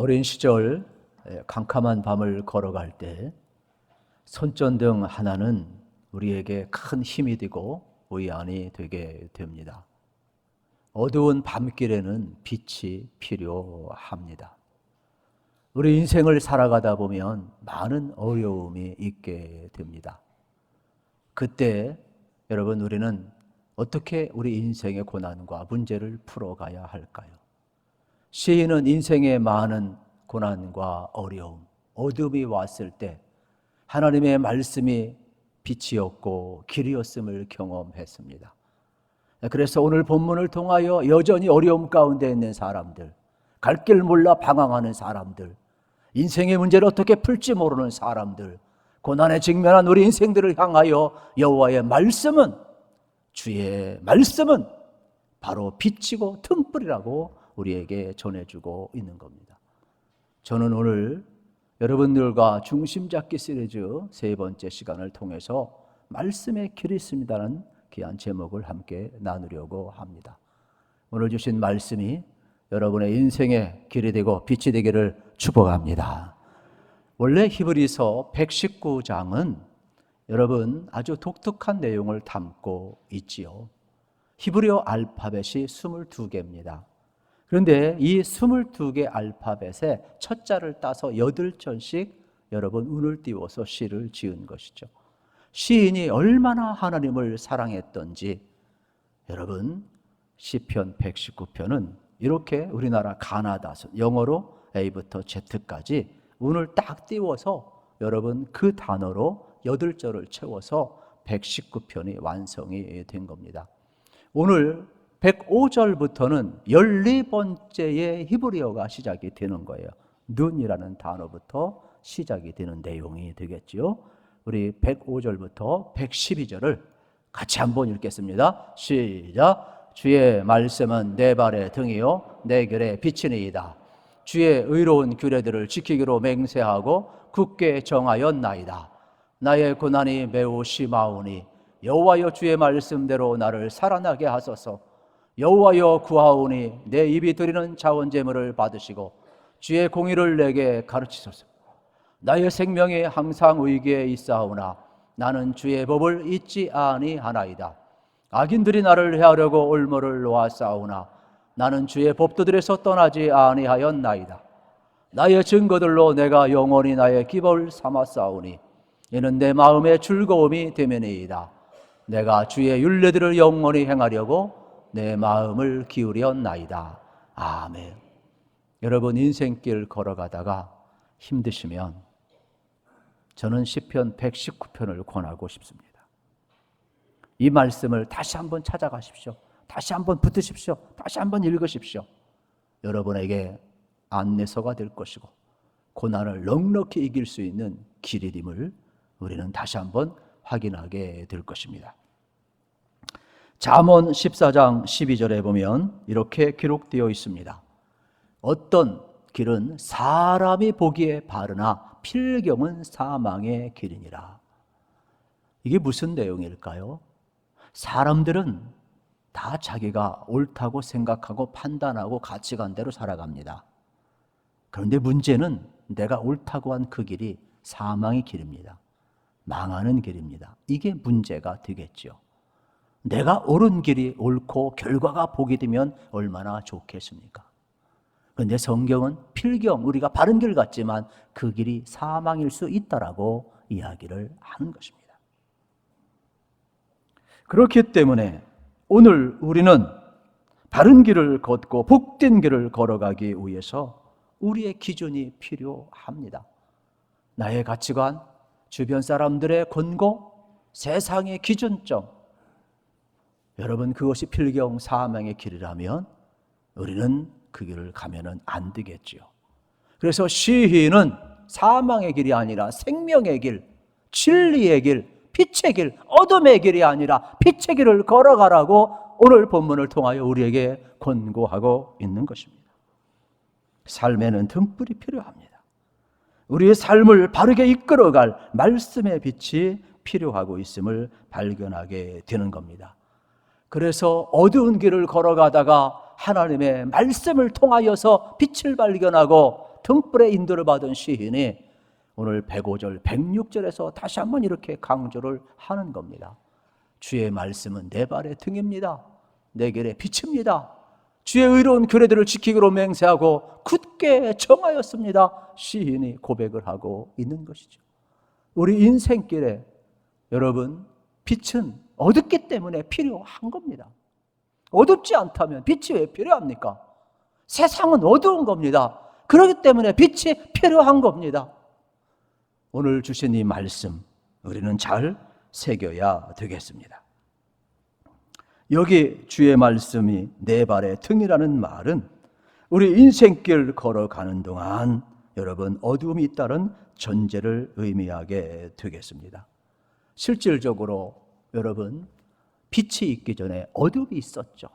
어린 시절 캄캄한 밤을 걸어갈 때 손전등 하나는 우리에게 큰 힘이 되고 위안이 되게 됩니다. 어두운 밤길에는 빛이 필요합니다. 우리 인생을 살아가다 보면 많은 어려움이 있게 됩니다. 그때 여러분, 우리는 어떻게 우리 인생의 고난과 문제를 풀어가야 할까요? 시인은 인생의 많은 고난과 어려움, 어둠이 왔을 때 하나님의 말씀이 빛이었고 길이었음을 경험했습니다. 그래서 오늘 본문을 통하여 여전히 어려움 가운데 있는 사람들, 갈 길 몰라 방황하는 사람들, 인생의 문제를 어떻게 풀지 모르는 사람들, 고난에 직면한 우리 인생들을 향하여 여호와의 말씀은, 주의 말씀은 바로 빛이고 틈불이라고 우리에게 전해주고 있는 겁니다. 저는 오늘 여러분들과 중심잡기 시리즈 세 번째 시간을 통해서 말씀의 길이 있습니다라는 귀한 제목을 함께 나누려고 합니다. 오늘 주신 말씀이 여러분의 인생의 길이 되고 빛이 되기를 축복합니다. 원래 히브리서 119장은 여러분 아주 독특한 내용을 담고 있지요. 히브리어 알파벳이 22개입니다. 그런데 이 22개 알파벳에 첫 자를 따서 8절씩 여러분 운을 띄워서 시를 지은 것이죠. 시인이 얼마나 하나님을 사랑했던지 여러분 시편 119편은 이렇게 우리나라 가나다서 영어로 A부터 Z까지 운을 딱 띄워서 여러분 그 단어로 8절을 채워서 119편이 완성이 된 겁니다. 오늘 105절부터는 14번째의 히브리어가 시작이 되는 거예요. 눈이라는 단어부터 시작이 되는 내용이 되겠죠. 우리 105절부터 112절을 같이 한번 읽겠습니다. 시작. 주의 말씀은 내 발의 등이요 내 길의 빛이니이다. 주의 의로운 규례들을 지키기로 맹세하고 굳게 정하였나이다. 나의 고난이 매우 심하오니 여호와여 주의 말씀대로 나를 살아나게 하소서. 여호와여 구하오니 내 입이 드리는 자원제물을 받으시고 주의 공의를 내게 가르치소서. 나의 생명이 항상 위기에 있사오나 나는 주의 법을 잊지 아니하나이다. 악인들이 나를 해하려고 올무를 놓았사오나 나는 주의 법도들에서 떠나지 아니하였나이다. 나의 증거들로 내가 영원히 나의 기벌 삼았사오니 이는 내 마음의 즐거움이 되매니이다. 내가 주의 율례들을 영원히 행하려고 내 마음을 기울였나이다. 아멘. 여러분 인생길 걸어가다가 힘드시면 저는 시편 119편을 권하고 싶습니다. 이 말씀을 다시 한번 찾아가십시오. 다시 한번 붙으십시오. 다시 한번 읽으십시오. 여러분에게 안내서가 될 것이고 고난을 넉넉히 이길 수 있는 길이임을 우리는 다시 한번 확인하게 될 것입니다. 잠언 14장 12절에 보면 이렇게 기록되어 있습니다. 어떤 길은 사람이 보기에 바르나 필경은 사망의 길이니라. 이게 무슨 내용일까요? 사람들은 다 자기가 옳다고 생각하고 판단하고 가치관대로 살아갑니다. 그런데 문제는 내가 옳다고 한 그 길이 사망의 길입니다. 망하는 길입니다. 이게 문제가 되겠죠. 내가 옳은 길이 옳고 결과가 보게 되면 얼마나 좋겠습니까? 그런데 성경은 필경, 우리가 바른 길 같지만 그 길이 사망일 수 있다라고 이야기를 하는 것입니다. 그렇기 때문에 오늘 우리는 바른 길을 걷고 복된 길을 걸어가기 위해서 우리의 기준이 필요합니다. 나의 가치관, 주변 사람들의 권고, 세상의 기준점, 여러분 그것이 필경 사망의 길이라면 우리는 그 길을 가면은 안 되겠지요. 그래서 시인은 사망의 길이 아니라 생명의 길, 진리의 길, 빛의 길, 어둠의 길이 아니라 빛의 길을 걸어가라고 오늘 본문을 통하여 우리에게 권고하고 있는 것입니다. 삶에는 등불이 필요합니다. 우리의 삶을 바르게 이끌어갈 말씀의 빛이 필요하고 있음을 발견하게 되는 겁니다. 그래서 어두운 길을 걸어가다가 하나님의 말씀을 통하여서 빛을 발견하고 등불의 인도를 받은 시인이 오늘 105절, 106절에서 다시 한번 이렇게 강조를 하는 겁니다. 주의 말씀은 내 발의 등입니다. 내 길의 빛입니다. 주의 의로운 규례들을 지키기로 맹세하고 굳게 정하였습니다. 시인이 고백을 하고 있는 것이죠. 우리 인생길에 여러분, 빛은 어둡기 때문에 필요한 겁니다. 어둡지 않다면 빛이 왜 필요합니까? 세상은 어두운 겁니다. 그렇기 때문에 빛이 필요한 겁니다. 오늘 주신 이 말씀 우리는 잘 새겨야 되겠습니다. 여기 주의 말씀이 내 발의 등이라는 말은 우리 인생길 걸어가는 동안 여러분 어두움이 있다는 전제를 의미하게 되겠습니다. 실질적으로 여러분 빛이 있기 전에 어둠이 있었죠.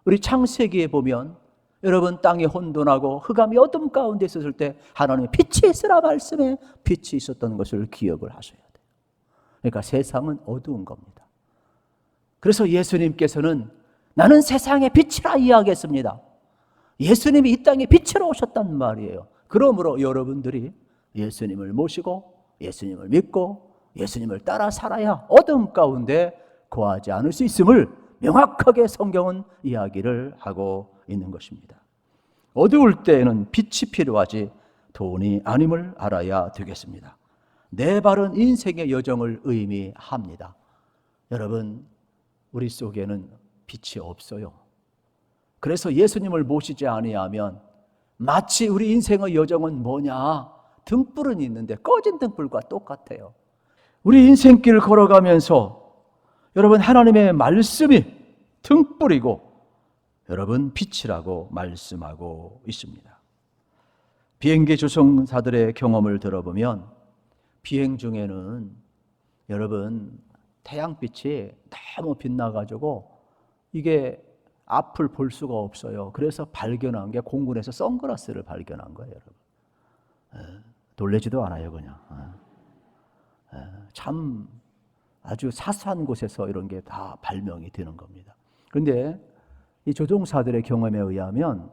우리 창세기에 보면 여러분 땅이 혼돈하고 흑암이 어둠 가운데 있었을 때 하나님의 빛이 있으라 말씀에 빛이 있었던 것을 기억을 하셔야 돼요. 그러니까 세상은 어두운 겁니다. 그래서 예수님께서는 나는 세상의 빛이라 이야기했습니다. 예수님이 이 땅에 빛으로 오셨단 말이에요. 그러므로 여러분들이 예수님을 모시고 예수님을 믿고 예수님을 따라 살아야 어둠 가운데 거하지 않을 수 있음을 명확하게 성경은 이야기를 하고 있는 것입니다. 어두울 때에는 빛이 필요하지 돈이 아님을 알아야 되겠습니다. 내 발은 인생의 여정을 의미합니다. 여러분, 우리 속에는 빛이 없어요. 그래서 예수님을 모시지 아니하면 마치 우리 인생의 여정은 뭐냐? 등불은 있는데 꺼진 등불과 똑같아요. 우리 인생길을 걸어가면서 여러분 하나님의 말씀이 등불이고 여러분 빛이라고 말씀하고 있습니다. 비행기 조종사들의 경험을 들어보면 비행 중에는 여러분 태양빛이 너무 빛나가지고 이게 앞을 볼 수가 없어요. 그래서 발견한 게 공군에서 선글라스를 발견한 거예요, 여러분. 놀라지도 않아요, 그냥. 참 아주 사소한 곳에서 이런 게 다 발명이 되는 겁니다. 그런데 이 조종사들의 경험에 의하면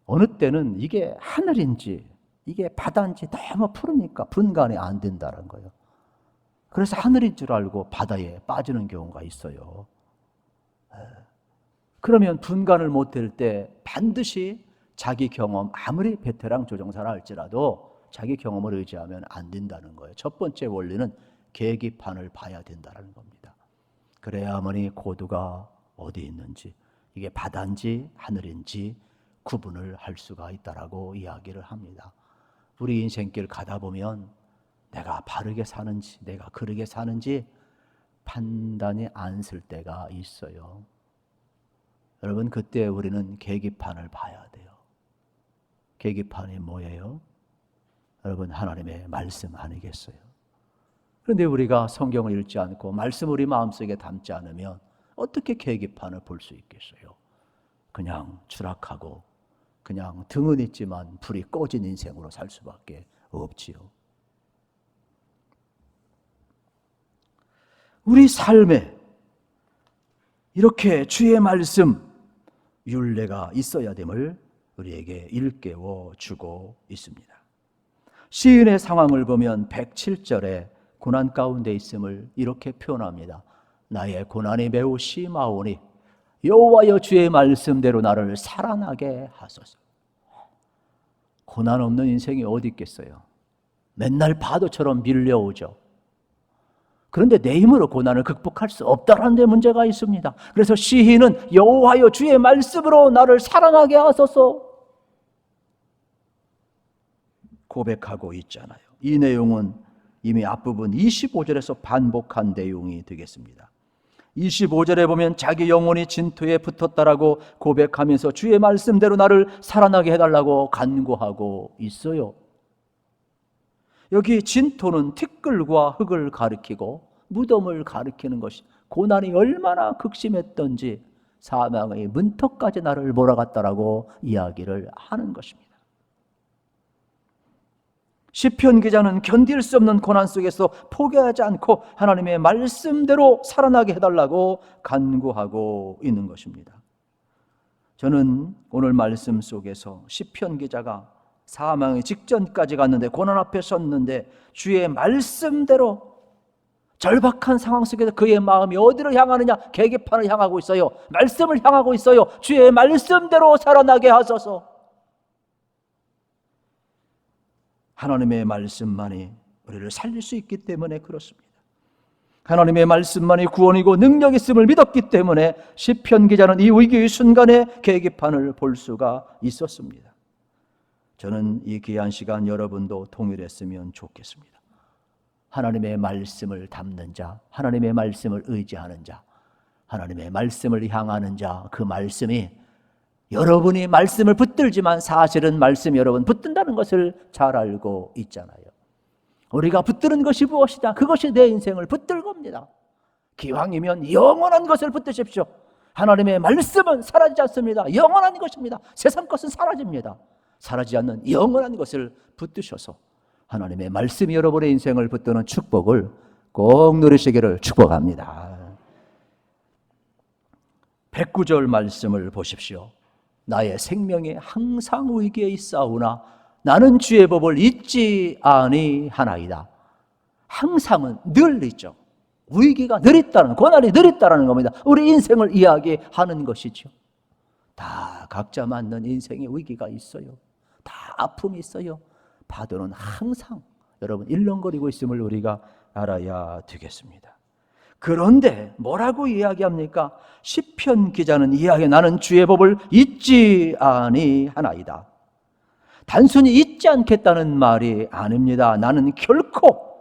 어느 때는 이게 하늘인지 이게 바다인지 너무 푸르니까 분간이 안 된다는 거예요. 그래서 하늘인 줄 알고 바다에 빠지는 경우가 있어요. 그러면 분간을 못 될 때 반드시 자기 경험, 아무리 베테랑 조종사라 할지라도 자기 경험을 의지하면 안 된다는 거예요. 첫 번째 원리는 계기판을 봐야 된다는 겁니다. 그래야만이 고도가 어디 있는지, 이게 바다인지 하늘인지 구분을 할 수가 있다라고 이야기를 합니다. 우리 인생길 가다 보면 내가 바르게 사는지 내가 그르게 사는지 판단이 안 쓸 때가 있어요. 여러분, 그때 우리는 계기판을 봐야 돼요. 계기판이 뭐예요? 여러분, 하나님의 말씀 아니겠어요? 그런데 우리가 성경을 읽지 않고 말씀을 우리 마음속에 담지 않으면 어떻게 계기판을 볼 수 있겠어요? 그냥 추락하고 그냥 등은 있지만 불이 꺼진 인생으로 살 수밖에 없지요. 우리 삶에 이렇게 주의 말씀, 율례가 있어야 됨을 우리에게 일깨워 주고 있습니다. 시인의 상황을 보면 107절에 고난 가운데 있음을 이렇게 표현합니다. 나의 고난이 매우 심하오니 여호와여 주의 말씀대로 나를 살아나게 하소서. 고난 없는 인생이 어디 있겠어요? 맨날 파도처럼 밀려오죠. 그런데 내 힘으로 고난을 극복할 수 없다는 데 문제가 있습니다. 그래서 시인은 여호와여 주의 말씀으로 나를 살아나게 하소서 고백하고 있잖아요. 이 내용은 이미 앞부분 25절에서 반복한 내용이 되겠습니다. 25절에 보면 자기 영혼이 진토에 붙었다라고 고백하면서 주의 말씀대로 나를 살아나게 해달라고 간구하고 있어요. 여기 진토는 티끌과 흙을 가리키고 무덤을 가리키는 것이 고난이 얼마나 극심했던지 사망의 문턱까지 나를 몰아갔다라고 이야기를 하는 것입니다. 시편 기자는 견딜 수 없는 고난 속에서 포기하지 않고 하나님의 말씀대로 살아나게 해달라고 간구하고 있는 것입니다. 저는 오늘 말씀 속에서 시편 기자가 사망의 직전까지 갔는데, 고난 앞에 섰는데 주의 말씀대로 절박한 상황 속에서 그의 마음이 어디로 향하느냐? 계기판을 향하고 있어요. 말씀을 향하고 있어요. 주의 말씀대로 살아나게 하소서. 하나님의 말씀만이 우리를 살릴 수 있기 때문에 그렇습니다. 하나님의 말씀만이 구원이고 능력 있음을 믿었기 때문에 시편 기자는 이 위기의 순간에 계기판을 볼 수가 있었습니다. 저는 이 귀한 시간 여러분도 동일했으면 좋겠습니다. 하나님의 말씀을 담는 자, 하나님의 말씀을 의지하는 자, 하나님의 말씀을 향하는 자, 그 말씀이 여러분이 말씀을 붙들지만 사실은 말씀이 여러분 붙든다는 것을 잘 알고 있잖아요. 우리가 붙드는 것이 무엇이다? 그것이 내 인생을 붙들 겁니다. 기왕이면 영원한 것을 붙드십시오. 하나님의 말씀은 사라지지 않습니다. 영원한 것입니다. 세상 것은 사라집니다. 사라지지 않는 영원한 것을 붙드셔서 하나님의 말씀이 여러분의 인생을 붙드는 축복을 꼭 누리시기를 축복합니다. 109절 말씀을 보십시오. 나의 생명이 항상 위기에 있사오나 나는 주의 법을 잊지 아니하나이다. 항상은 늘 있죠. 위기가 늘 있다는, 고난이 늘 있다는 겁니다. 우리 인생을 이야기하는 것이죠. 다 각자 맞는 인생의 위기가 있어요. 다 아픔이 있어요. 파도는 항상 여러분 일렁거리고 있음을 우리가 알아야 되겠습니다. 그런데 뭐라고 이야기합니까? 시편 기자는 이야기, 나는 주의 법을 잊지 아니하나이다. 단순히 잊지 않겠다는 말이 아닙니다. 나는 결코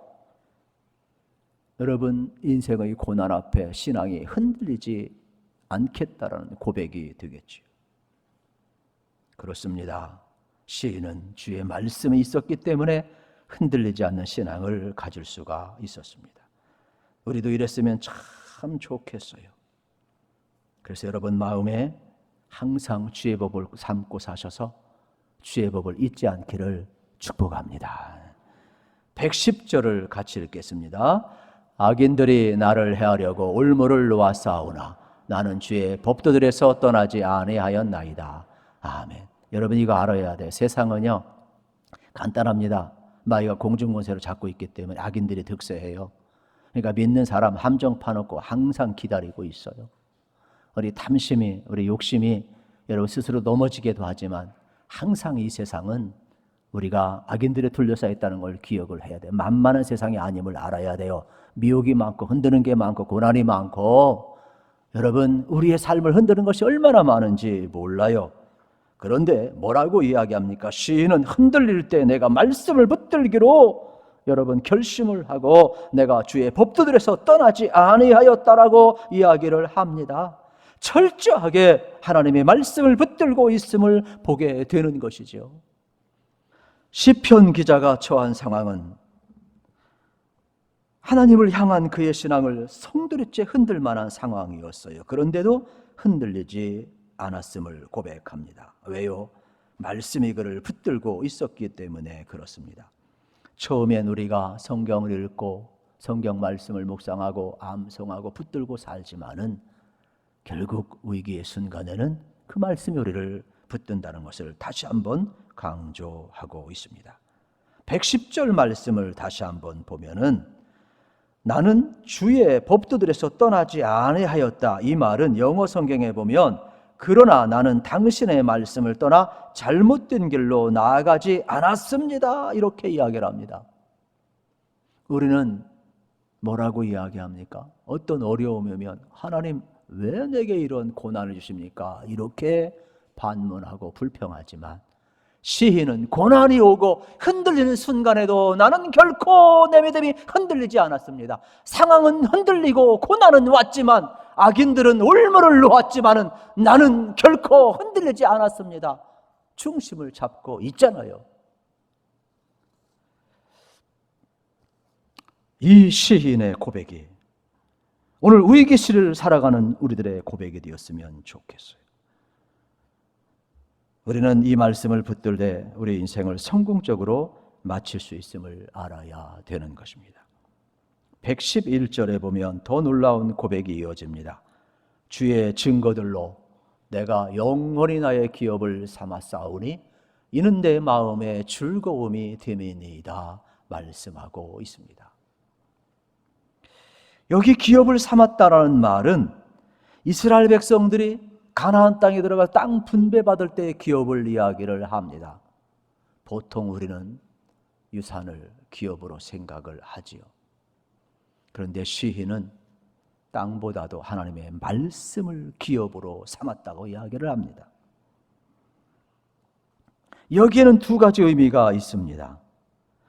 여러분 인생의 고난 앞에 신앙이 흔들리지 않겠다라는 고백이 되겠지요. 그렇습니다. 시인은 주의 말씀이 있었기 때문에 흔들리지 않는 신앙을 가질 수가 있었습니다. 우리도 이랬으면 참 좋겠어요. 그래서 여러분 마음에 항상 주의 법을 삼고 사셔서 주의 법을 잊지 않기를 축복합니다. 110절을 같이 읽겠습니다. 악인들이 나를 해하려고 올무를 놓았사오나 나는 주의 법도들에서 떠나지 아니하였나이다. 아멘. 여러분 이거 알아야 돼요. 세상은요 간단합니다. 마귀가 공중권세를 잡고 있기 때문에 악인들이 득세해요. 그러니까 믿는 사람 함정 파놓고 항상 기다리고 있어요. 우리 탐심이, 우리 욕심이 여러분 스스로 넘어지기도 하지만 항상 이 세상은 우리가 악인들에 둘러싸여 있다는 걸 기억을 해야 돼요. 만만한 세상이 아님을 알아야 돼요. 미혹이 많고 흔드는 게 많고 고난이 많고 여러분 우리의 삶을 흔드는 것이 얼마나 많은지 몰라요. 그런데 뭐라고 이야기합니까? 시인은 흔들릴 때 내가 말씀을 붙들기로 여러분 결심을 하고 내가 주의 법도들에서 떠나지 아니하였다라고 이야기를 합니다. 철저하게 하나님의 말씀을 붙들고 있음을 보게 되는 것이죠. 시편 기자가 처한 상황은 하나님을 향한 그의 신앙을 성두리째 흔들 만한 상황이었어요. 그런데도 흔들리지 않았음을 고백합니다. 왜요? 말씀이 그를 붙들고 있었기 때문에 그렇습니다. 처음엔 우리가 성경을 읽고 성경 말씀을 묵상하고 암송하고 붙들고 살지만은 결국 위기의 순간에는 그 말씀이 우리를 붙든다는 것을 다시 한번 강조하고 있습니다. 110절 말씀을 다시 한번 보면은 나는 주의 법도들에서 떠나지 아니하였다. 이 말은 영어 성경에 보면 그러나 나는 당신의 말씀을 떠나 잘못된 길로 나아가지 않았습니다. 이렇게 이야기를 합니다. 우리는 뭐라고 이야기합니까? 어떤 어려움이 오면 하나님 왜 내게 이런 고난을 주십니까? 이렇게 반문하고 불평하지만 시인은 고난이 오고 흔들리는 순간에도 나는 결코 내 믿음이 흔들리지 않았습니다. 상황은 흔들리고 고난은 왔지만 악인들은 올무를 놓았지만은 나는 결코 흔들리지 않았습니다. 중심을 잡고 있잖아요. 이 시인의 고백이 오늘 위기시를 살아가는 우리들의 고백이 되었으면 좋겠어요. 우리는 이 말씀을 붙들되 우리 인생을 성공적으로 마칠 수 있음을 알아야 되는 것입니다. 111절에 보면 더 놀라운 고백이 이어집니다. 주의 증거들로 내가 영원히 나의 기업을 삼아 싸우니 이는 내 마음의 즐거움이 됨이니이다 말씀하고 있습니다. 여기 기업을 삼았다라는 말은 이스라엘 백성들이 가나안 땅에 들어가 땅 분배받을 때의 기업을 이야기를 합니다. 보통 우리는 유산을 기업으로 생각을 하지요. 그런데 시인은 땅보다도 하나님의 말씀을 기업으로 삼았다고 이야기를 합니다. 여기에는 두 가지 의미가 있습니다.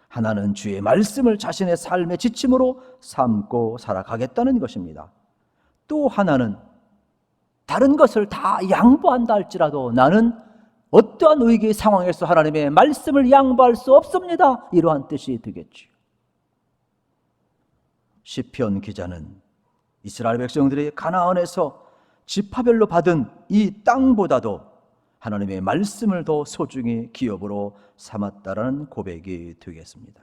하나는 주의 말씀을 자신의 삶의 지침으로 삼고 살아가겠다는 것입니다. 또 하나는 다른 것을 다 양보한다 할지라도 나는 어떠한 위기 상황에서 하나님의 말씀을 양보할 수 없습니다. 이러한 뜻이 되겠지요. 시편 기자는 이스라엘 백성들이 가나안에서 지파별로 받은 이 땅보다도 하나님의 말씀을 더 소중히 기업으로 삼았다라는 고백이 되겠습니다.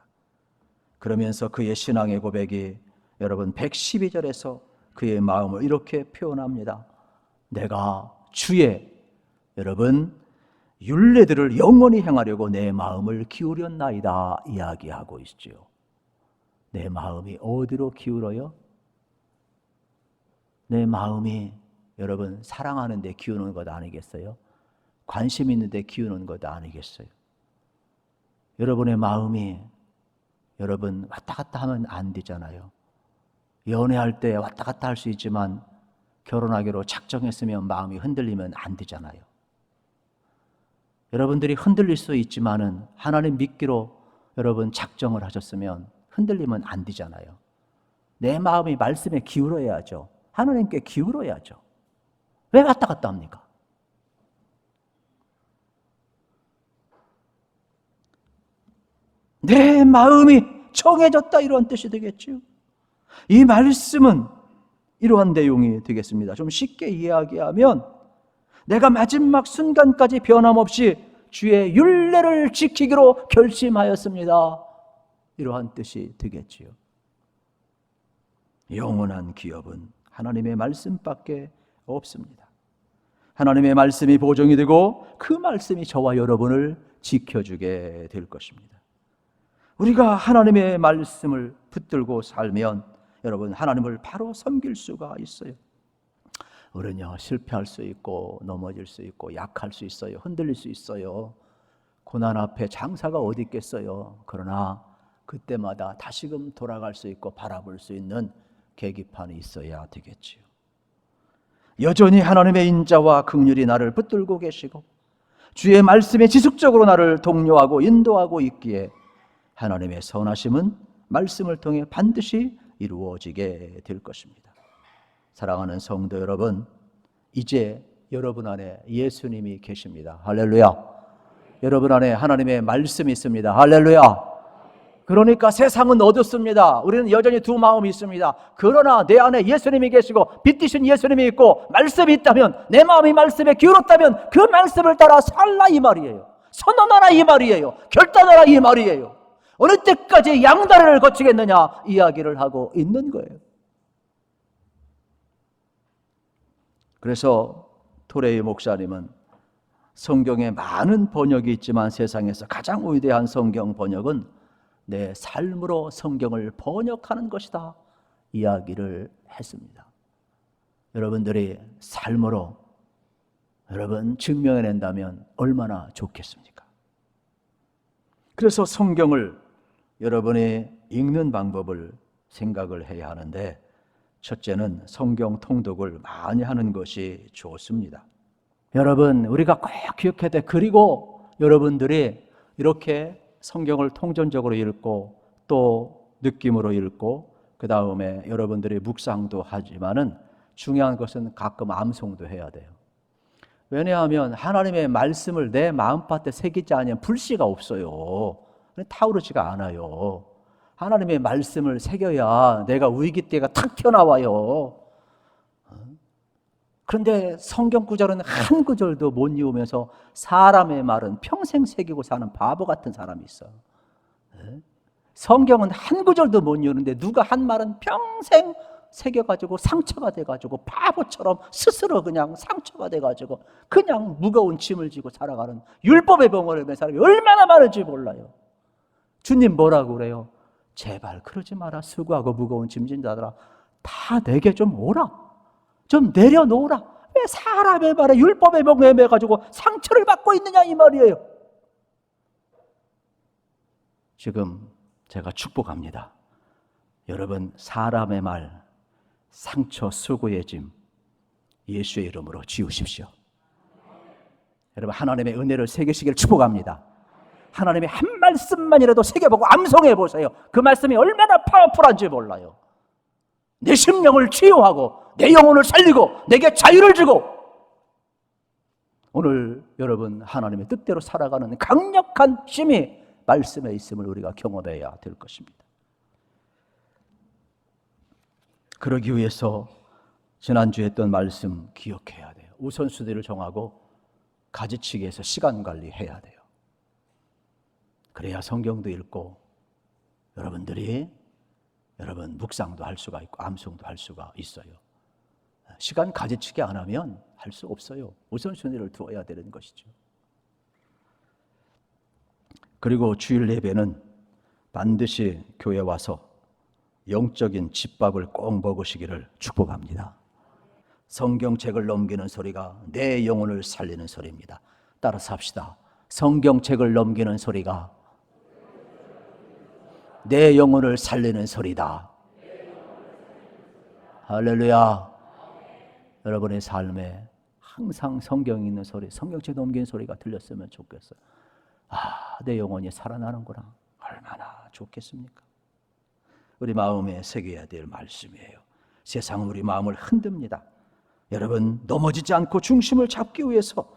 그러면서 그의 신앙의 고백이 여러분 112절에서 그의 마음을 이렇게 표현합니다. 내가 주의 여러분 율례들을 영원히 행하려고 내 마음을 기울였나이다 이야기하고 있죠. 내 마음이 어디로 기울어요? 내 마음이 여러분 사랑하는 데 기우는 것 아니겠어요? 관심 있는 데 기우는 것 아니겠어요? 여러분의 마음이 여러분 왔다 갔다 하면 안 되잖아요. 연애할 때 왔다 갔다 할 수 있지만 결혼하기로 작정했으면 마음이 흔들리면 안 되잖아요. 여러분들이 흔들릴 수 있지만은 하나님 믿기로 여러분 작정을 하셨으면 흔들리면 안 되잖아요. 내 마음이 말씀에 기울어야죠. 하나님께 기울어야죠. 왜 왔다 갔다 합니까? 내 마음이 정해졌다 이런 뜻이 되겠죠. 이 말씀은 이러한 내용이 되겠습니다. 좀 쉽게 이야기하면 내가 마지막 순간까지 변함없이 주의 율례를 지키기로 결심하였습니다. 이러한 뜻이 되겠지요. 영원한 기업은 하나님의 말씀밖에 없습니다. 하나님의 말씀이 보증이 되고 그 말씀이 저와 여러분을 지켜주게 될 것입니다. 우리가 하나님의 말씀을 붙들고 살면 여러분 하나님을 바로 섬길 수가 있어요. 우리는요 실패할 수 있고 넘어질 수 있고 약할 수 있어요. 흔들릴 수 있어요. 고난 앞에 장사가 어디 있겠어요. 그러나 그때마다 다시금 돌아갈 수 있고 바라볼 수 있는 계기판이 있어야 되겠지요. 여전히 하나님의 인자와 긍휼이 나를 붙들고 계시고 주의 말씀에 지속적으로 나를 독려하고 인도하고 있기에 하나님의 선하심은 말씀을 통해 반드시 이루어지게 될 것입니다. 사랑하는 성도 여러분, 이제 여러분 안에 예수님이 계십니다. 할렐루야. 여러분 안에 하나님의 말씀이 있습니다. 할렐루야. 그러니까 세상은 어둡습니다. 우리는 여전히 두 마음이 있습니다. 그러나 내 안에 예수님이 계시고 빛이신 예수님이 있고 말씀이 있다면, 내 마음이 말씀에 기울었다면 그 말씀을 따라 살라 이 말이에요. 선언하라 이 말이에요. 결단하라 이 말이에요. 어느 때까지 양다리를 거치겠느냐 이야기를 하고 있는 거예요. 그래서 토레이 목사님은 성경에 많은 번역이 있지만 세상에서 가장 위대한 성경 번역은 내 삶으로 성경을 번역하는 것이다 이야기를 했습니다. 여러분들이 삶으로 여러분 증명해낸다면 얼마나 좋겠습니까? 그래서 성경을 여러분이 읽는 방법을 생각을 해야 하는데, 첫째는 성경 통독을 많이 하는 것이 좋습니다. 여러분 우리가 꼭 기억해야 돼. 그리고 여러분들이 이렇게 성경을 통전적으로 읽고 또 느낌으로 읽고 그 다음에 여러분들이 묵상도 하지만은 중요한 것은 가끔 암송도 해야 돼요. 왜냐하면 하나님의 말씀을 내 마음밭에 새기지 않으면 불씨가 없어요. 타오르지가 않아요. 하나님의 말씀을 새겨야 내가 위기 때가 탁 튀어나와요. 그런데 성경 구절은 한 구절도 못 이으면서 사람의 말은 평생 새기고 사는 바보 같은 사람이 있어. 성경은 한 구절도 못 이으는데 누가 한 말은 평생 새겨가지고 상처가 돼가지고 바보처럼 스스로 그냥 상처가 돼가지고 그냥 무거운 짐을 지고 살아가는 율법의 병원에 매 사람이 얼마나 많은지 몰라요. 주님 뭐라고 그래요? 제발 그러지 마라. 수고하고 무거운 짐 진 자들아, 다 내게 좀 오라. 좀 내려놓으라. 왜 사람의 말에 율법의 병에 매가지고 상처를 받고 있느냐 이 말이에요. 지금 제가 축복합니다. 여러분, 사람의 말, 상처, 수고의 짐 예수의 이름으로 지우십시오. 여러분, 하나님의 은혜를 새기시기를 축복합니다. 하나님의 한 말씀만이라도 새겨보고 암송해 보세요. 그 말씀이 얼마나 파워풀한지 몰라요. 내 심령을 치유하고 내 영혼을 살리고 내게 자유를 주고, 오늘 여러분 하나님의 뜻대로 살아가는 강력한 힘이 말씀에 있음을 우리가 경험해야 될 것입니다. 그러기 위해서 지난주에 했던 말씀 기억해야 돼요. 우선순위를 정하고 가지치기해서 시간 관리해야 돼요. 그래야 성경도 읽고 여러분 묵상도 할 수가 있고 암송도 할 수가 있어요. 시간 가지치기 안 하면 할 수 없어요. 우선순위를 두어야 되는 것이죠. 그리고 주일 예배는 반드시 교회 와서 영적인 집밥을 꼭 먹으시기를 축복합니다. 성경책을 넘기는 소리가 내 영혼을 살리는 소리입니다. 따라서 합시다. 성경책을 넘기는 소리가 내 영혼을 살리는 소리다. 할렐루야. 여러분의 삶에 항상 성경 읽는 소리, 성경책 넘기는 소리가 들렸으면 좋겠어요. 내 영혼이 살아나는구나. 얼마나 좋겠습니까? 우리 마음에 새겨야 될 말씀이에요. 세상은 우리 마음을 흔듭니다. 여러분, 넘어지지 않고 중심을 잡기 위해서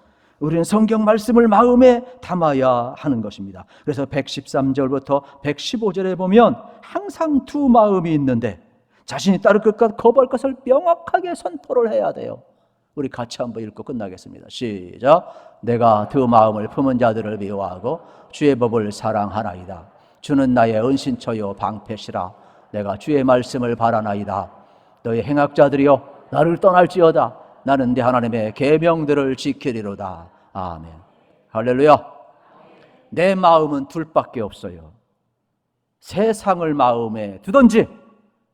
우리는 성경 말씀을 마음에 담아야 하는 것입니다. 그래서 113절부터 115절에 보면 항상 두 마음이 있는데 자신이 따를 것과 거부할 것을 명확하게 선포를 해야 돼요. 우리 같이 한번 읽고 끝나겠습니다. 시작. 내가 두 마음을 품은 자들을 미워하고 주의 법을 사랑하나이다. 주는 나의 은신처요 방패시라. 내가 주의 말씀을 바라나이다. 너희 행악자들이여 나를 떠날지어다. 나는 내 하나님의 계명들을 지키리로다. 아멘. 할렐루야. 내 마음은 둘밖에 없어요. 세상을 마음에 두든지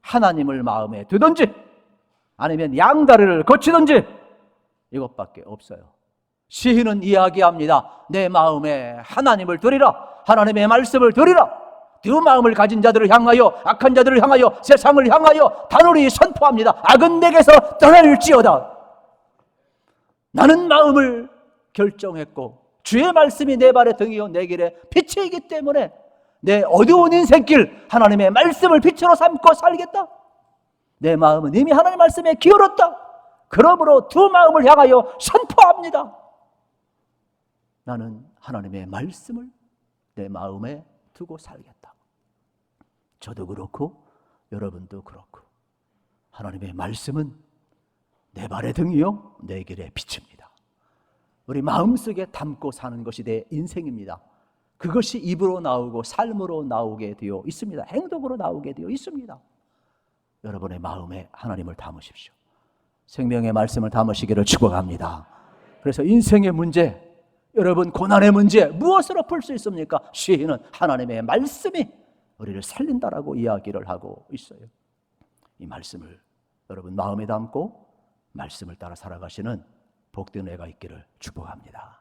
하나님을 마음에 두든지 아니면 양다리를 거치든지 이것밖에 없어요. 시인은 이야기합니다. 내 마음에 하나님을 두리라. 하나님의 말씀을 두리라. 두 마음을 가진 자들을 향하여, 악한 자들을 향하여, 세상을 향하여 단호히 선포합니다. 악은 내게서 떠날지어다. 나는 마음을 결정했고 주의 말씀이 내 발의 등이요 내 길의 빛이기 때문에 내 어두운 인생길 하나님의 말씀을 빛으로 삼고 살겠다. 내 마음은 이미 하나님의 말씀에 기울었다. 그러므로 두 마음을 향하여 선포합니다. 나는 하나님의 말씀을 내 마음에 두고 살겠다. 저도 그렇고 여러분도 그렇고 하나님의 말씀은 내 발의 등이요 내 길의 빛입니다. 우리 마음속에 담고 사는 것이 내 인생입니다. 그것이 입으로 나오고 삶으로 나오게 되어 있습니다. 행동으로 나오게 되어 있습니다. 여러분의 마음에 하나님을 담으십시오. 생명의 말씀을 담으시기를 축복합니다. 그래서 인생의 문제, 여러분 고난의 문제 무엇으로 풀 수 있습니까? 시인은 하나님의 말씀이 우리를 살린다라고 이야기를 하고 있어요. 이 말씀을 여러분 마음에 담고 말씀을 따라 살아가시는 복된 은혜가 있기를 축복합니다.